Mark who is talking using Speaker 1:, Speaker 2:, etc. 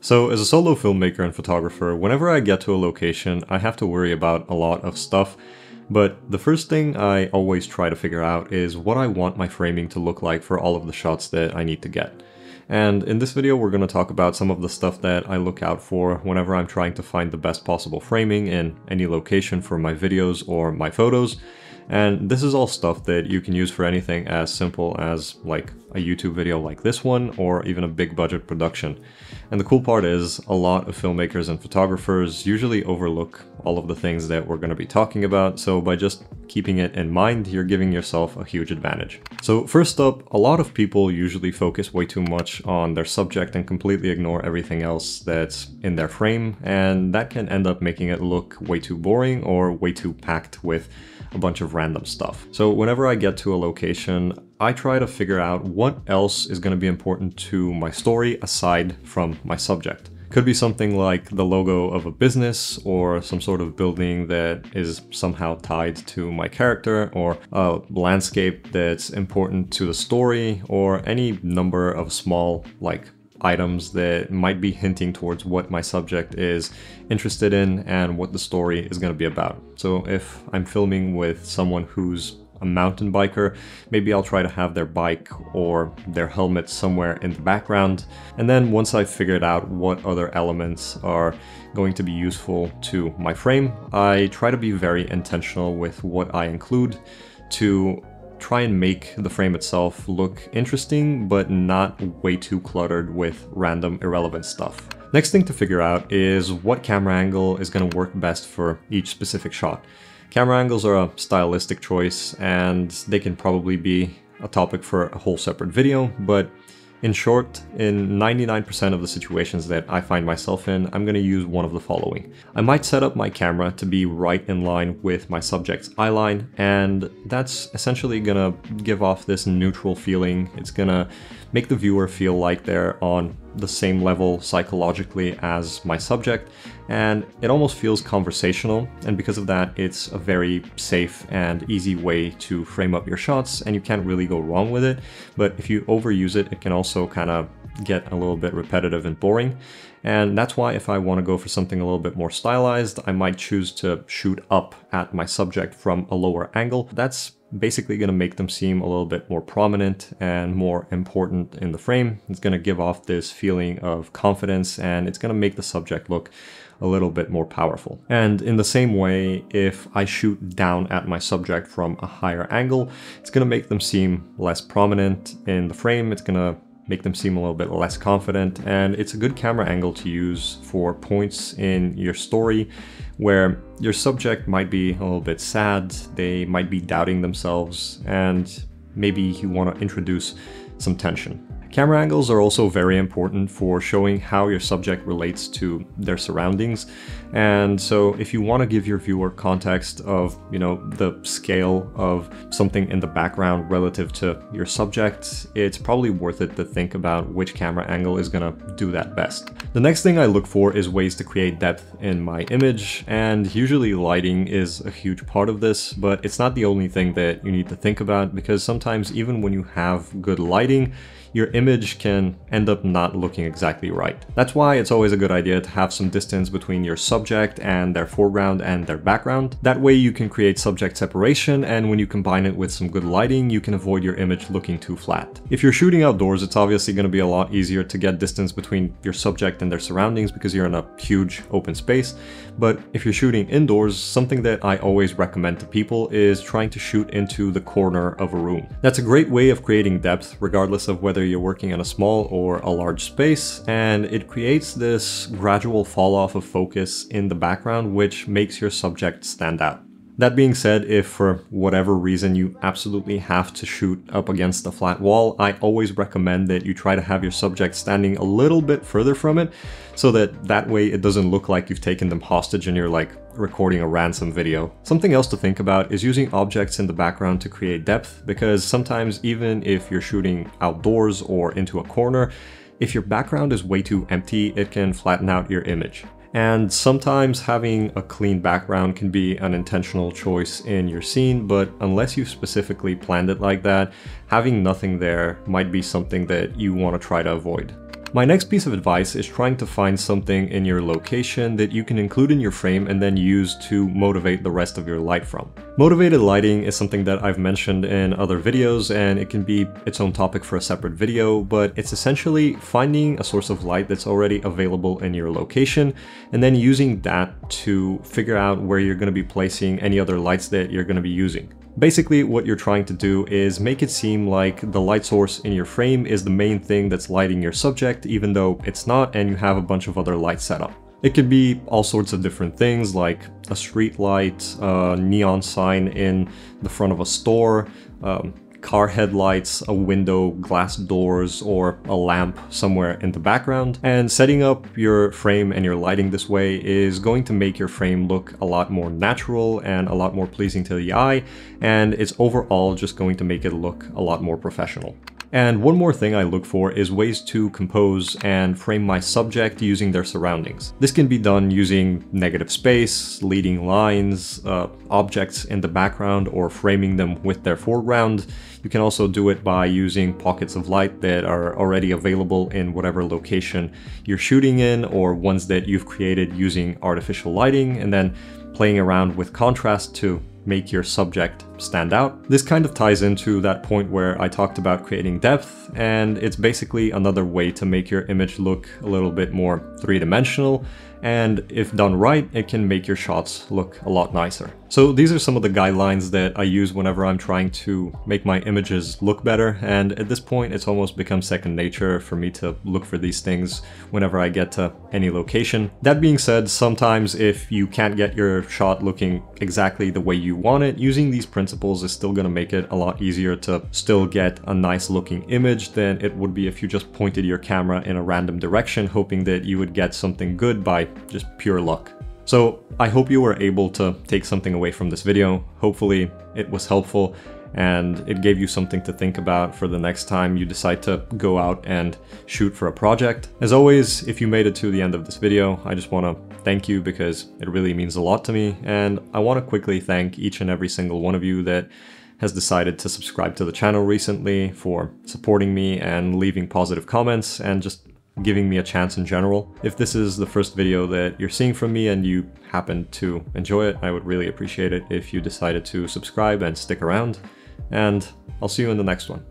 Speaker 1: So as a solo filmmaker and photographer, whenever I get to a location, I have to worry about a lot of stuff. But the first thing I always try to figure out is what I want my framing to look like for all of the shots that I need to get. And in this video, we're going to talk about some of the stuff that I look out for whenever I'm trying to find the best possible framing in any location for my videos or my photos. And this is all stuff that you can use for anything as simple as like a YouTube video like this one, or even a big budget production. And the cool part is a lot of filmmakers and photographers usually overlook all of the things that we're going to be talking about. So by just keeping it in mind, you're giving yourself a huge advantage. So first up, a lot of people usually focus way too much on their subject and completely ignore everything else that's in their frame. And that can end up making it look way too boring or way too packed with a bunch of random stuff. So whenever I get to a location, I try to figure out what else is going to be important to my story aside from my subject. Could be something like the logo of a business, or some sort of building that is somehow tied to my character, or a landscape that's important to the story, or any number of small items that might be hinting towards what my subject is interested in and what the story is going to be about. So if I'm filming with someone who's a mountain biker, maybe I'll try to have their bike or their helmet somewhere in the background. And then once I've figured out what other elements are going to be useful to my frame, I try to be very intentional with what I include to try and make the frame itself look interesting, but not way too cluttered with random irrelevant stuff. Next thing to figure out is what camera angle is going to work best for each specific shot. Camera angles are a stylistic choice, and they can probably be a topic for a whole separate video, but in short, in 99% of the situations that I find myself in, I'm going to use one of the following. I might set up my camera to be right in line with my subject's eye line, and that's essentially going to give off this neutral feeling. It's going to make the viewer feel like they're on the same level psychologically as my subject, and it almost feels conversational, and because of that, it's a very safe and easy way to frame up your shots, and you can't really go wrong with it. But if you overuse it, it can also kind of get a little bit repetitive and boring. And that's why if I want to go for something a little bit more stylized, I might choose to shoot up at my subject from a lower angle. That's basically going to make them seem a little bit more prominent and more important in the frame. It's going to give off this feeling of confidence, and it's going to make the subject look a little bit more powerful. And in the same way, if I shoot down at my subject from a higher angle, it's going to make them seem less prominent in the frame. It's going to make them seem a little bit less confident, and it's a good camera angle to use for points in your story where your subject might be a little bit sad, they might be doubting themselves, and maybe you want to introduce some tension. Camera angles are also very important for showing how your subject relates to their surroundings. And so if you want to give your viewer context of, the scale of something in the background relative to your subject, it's probably worth it to think about which camera angle is going to do that best. The next thing I look for is ways to create depth in my image, and usually lighting is a huge part of this, but it's not the only thing that you need to think about, because sometimes even when you have good lighting, your image can end up not looking exactly right. That's why it's always a good idea to have some distance between your subject and their foreground and their background. That way you can create subject separation, and when you combine it with some good lighting, you can avoid your image looking too flat. If you're shooting outdoors, it's obviously going to be a lot easier to get distance between your subject and their surroundings because you're in a huge open space. But if you're shooting indoors, something that I always recommend to people is trying to shoot into the corner of a room. That's a great way of creating depth regardless of whether you're working in a small or a large space, and it creates this gradual fall off of focus in the background, which makes your subject stand out. That being said, if for whatever reason you absolutely have to shoot up against a flat wall, I always recommend that you try to have your subject standing a little bit further from it, so that way it doesn't look like you've taken them hostage and you're recording a ransom video. Something else to think about is using objects in the background to create depth, because sometimes even if you're shooting outdoors or into a corner, if your background is way too empty, it can flatten out your image. And sometimes having a clean background can be an intentional choice in your scene, but unless you've specifically planned it like that, having nothing there might be something that you want to try to avoid. My next piece of advice is trying to find something in your location that you can include in your frame and then use to motivate the rest of your light from. Motivated lighting is something that I've mentioned in other videos, and it can be its own topic for a separate video, but it's essentially finding a source of light that's already available in your location and then using that to figure out where you're going to be placing any other lights that you're going to be using. Basically, what you're trying to do is make it seem like the light source in your frame is the main thing that's lighting your subject, even though it's not, and you have a bunch of other lights set up. It could be all sorts of different things, like a street light, a neon sign in the front of a store, car headlights, a window, glass doors, or a lamp somewhere in the background. And setting up your frame and your lighting this way is going to make your frame look a lot more natural and a lot more pleasing to the eye, and it's overall just going to make it look a lot more professional. And one more thing I look for is ways to compose and frame my subject using their surroundings. This can be done using negative space, leading lines, objects in the background, or framing them with their foreground. You can also do it by using pockets of light that are already available in whatever location you're shooting in, or ones that you've created using artificial lighting, and then playing around with contrast to make your subject stand out. This kind of ties into that point where I talked about creating depth, and it's basically another way to make your image look a little bit more three-dimensional, and if done right, it can make your shots look a lot nicer. So these are some of the guidelines that I use whenever I'm trying to make my images look better, and at this point it's almost become second nature for me to look for these things whenever I get to any location. That being said, sometimes if you can't get your shot looking exactly the way you want it, using these principles is still going to make it a lot easier to still get a nice looking image than it would be if you just pointed your camera in a random direction hoping that you would get something good by just pure luck. So I hope you were able to take something away from this video. Hopefully it was helpful and it gave you something to think about for the next time you decide to go out and shoot for a project. As always, if you made it to the end of this video, I just want to thank you because it really means a lot to me, and I want to quickly thank each and every single one of you that has decided to subscribe to the channel recently, for supporting me and leaving positive comments and just giving me a chance in general. If this is the first video that you're seeing from me and you happen to enjoy it, I would really appreciate it if you decided to subscribe and stick around, and I'll see you in the next one.